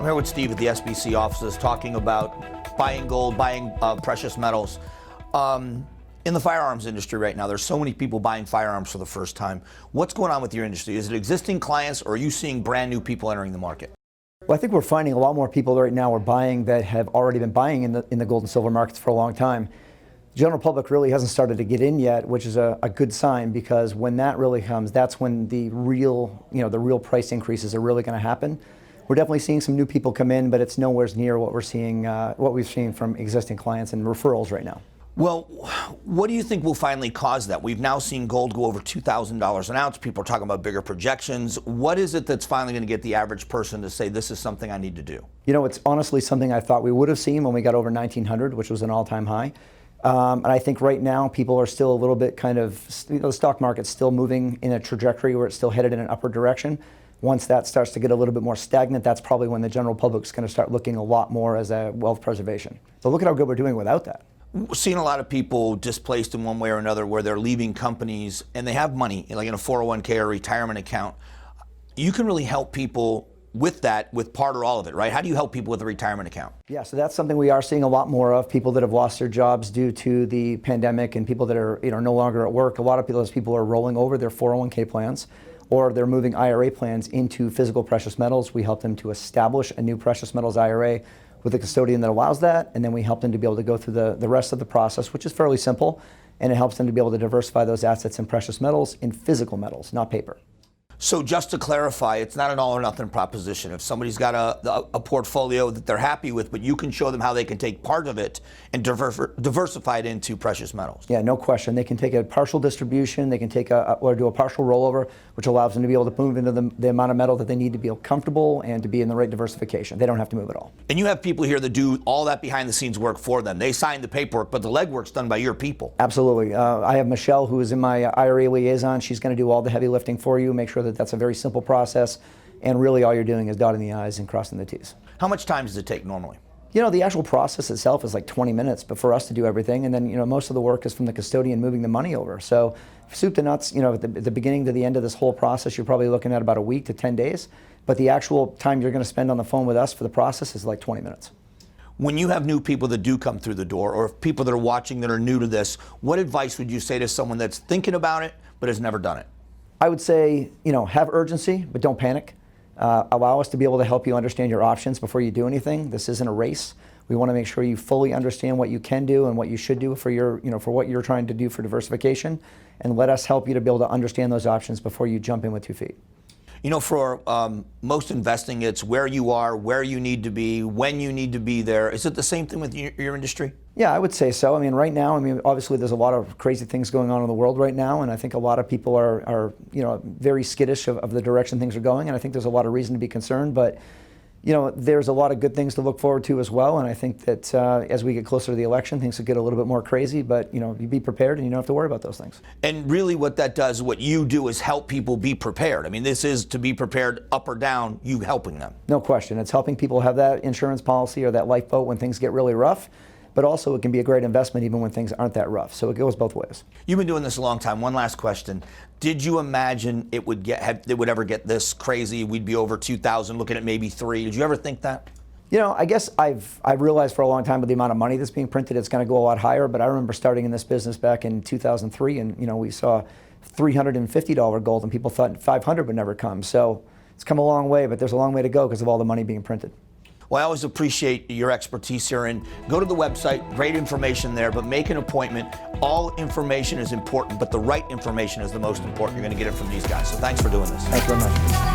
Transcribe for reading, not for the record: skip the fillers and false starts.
I'm here with Steve at the SBC offices talking about buying gold, buying precious metals. In the firearms industry right now, there's so many people buying firearms for the first time. What's going on with your industry? Is it existing clients, or are you seeing brand new people entering the market? Well, I think we're finding a lot more people right now are buying that have already been buying in the gold and silver markets for a long time. The general public really hasn't started to get in yet, which is a good sign, because when that really comes, that's when the real price increases are really going to happen. We're definitely seeing some new people come in, but it's nowhere near what we've seen from existing clients and referrals right now. Well, what do you think will finally cause that? We've now seen gold go over $2,000 an ounce. People are talking about bigger projections. What is it that's finally going to get the average person to say, this is something I need to do? You know, it's honestly something I thought we would have seen when we got over 1,900, which was an all-time high. And I think right now people are still a little bit the stock market's still moving in a trajectory where it's still headed in an upward direction. Once that starts to get a little bit more stagnant, that's probably when the general public's going to start looking a lot more as a wealth preservation. So look at how good we're doing without that. We're seeing a lot of people displaced in one way or another, where they're leaving companies and they have money, like in a 401k or retirement account. You can really help people with that, with part or all of it, right? How do you help people with a retirement account? Yeah, so that's something we are seeing a lot more of. People that have lost their jobs due to the pandemic, and people that are no longer at work. A lot of those people are rolling over their 401k plans, or they're moving IRA plans into physical precious metals. We help them to establish a new precious metals IRA with a custodian that allows that, and then we help them to be able to go through the rest of the process, which is fairly simple, and it helps them to be able to diversify those assets in precious metals, in physical metals, not paper. So just to clarify, it's not an all or nothing proposition. If somebody's got a portfolio that they're happy with, but you can show them how they can take part of it and diversify it into precious metals. Yeah, no question. They can take a partial distribution, they can take or do a partial rollover, which allows them to be able to move into the amount of metal that they need to be comfortable and to be in the right diversification. They don't have to move at all. And you have people here that do all that behind the scenes work for them. They sign the paperwork, but the legwork's done by your people. Absolutely. I have Michelle, who is in my IRA liaison. She's going to do all the heavy lifting for you, make sure that that's a very simple process, and really all you're doing is dotting the I's and crossing the T's. How much time does it take normally? You know, the actual process itself is like 20 minutes, but for us to do everything, and then most of the work is from the custodian moving the money over. So soup to nuts, at the beginning to the end of this whole process, you're probably looking at about a week to 10 days, but the actual time you're going to spend on the phone with us for the process is like 20 minutes. When you have new people that do come through the door, or people that are watching that are new to this, what advice would you say to someone that's thinking about it but has never done it? I would say, have urgency, but don't panic. Allow us to be able to help you understand your options before you do anything. This isn't a race. We want to make sure you fully understand what you can do and what you should do for for what you're trying to do for diversification, and let us help you to be able to understand those options before you jump in with 2 feet. For most investing, it's where you are, where you need to be, when you need to be there. Is it the same thing with your industry? Yeah, I would say so. Right now, obviously there's a lot of crazy things going on in the world right now, and I think a lot of people are very skittish of the direction things are going, and I think there's a lot of reason to be concerned, but there's a lot of good things to look forward to as well, and I think that as we get closer to the election, things will get a little bit more crazy, but you be prepared and you don't have to worry about those things. And really what that does, what you do, is help people be prepared. This is to be prepared up or down, you helping them. No question. It's helping people have that insurance policy or that lifeboat when things get really rough, but also it can be a great investment even when things aren't that rough. So it goes both ways. You've been doing this a long time. One last question. Did you imagine it would ever get this crazy? We'd be over 2,000, looking at maybe 3. Did you ever think that? I guess I've realized for a long time with the amount of money that's being printed, it's going to go a lot higher. But I remember starting in this business back in 2003, and we saw $350 gold, and people thought 500 would never come. So it's come a long way, but there's a long way to go because of all the money being printed. Well, I always appreciate your expertise here, and go to the website, great information there, but make an appointment. All information is important, but the right information is the most important. You're going to get it from these guys. So thanks for doing this. Thank you very much.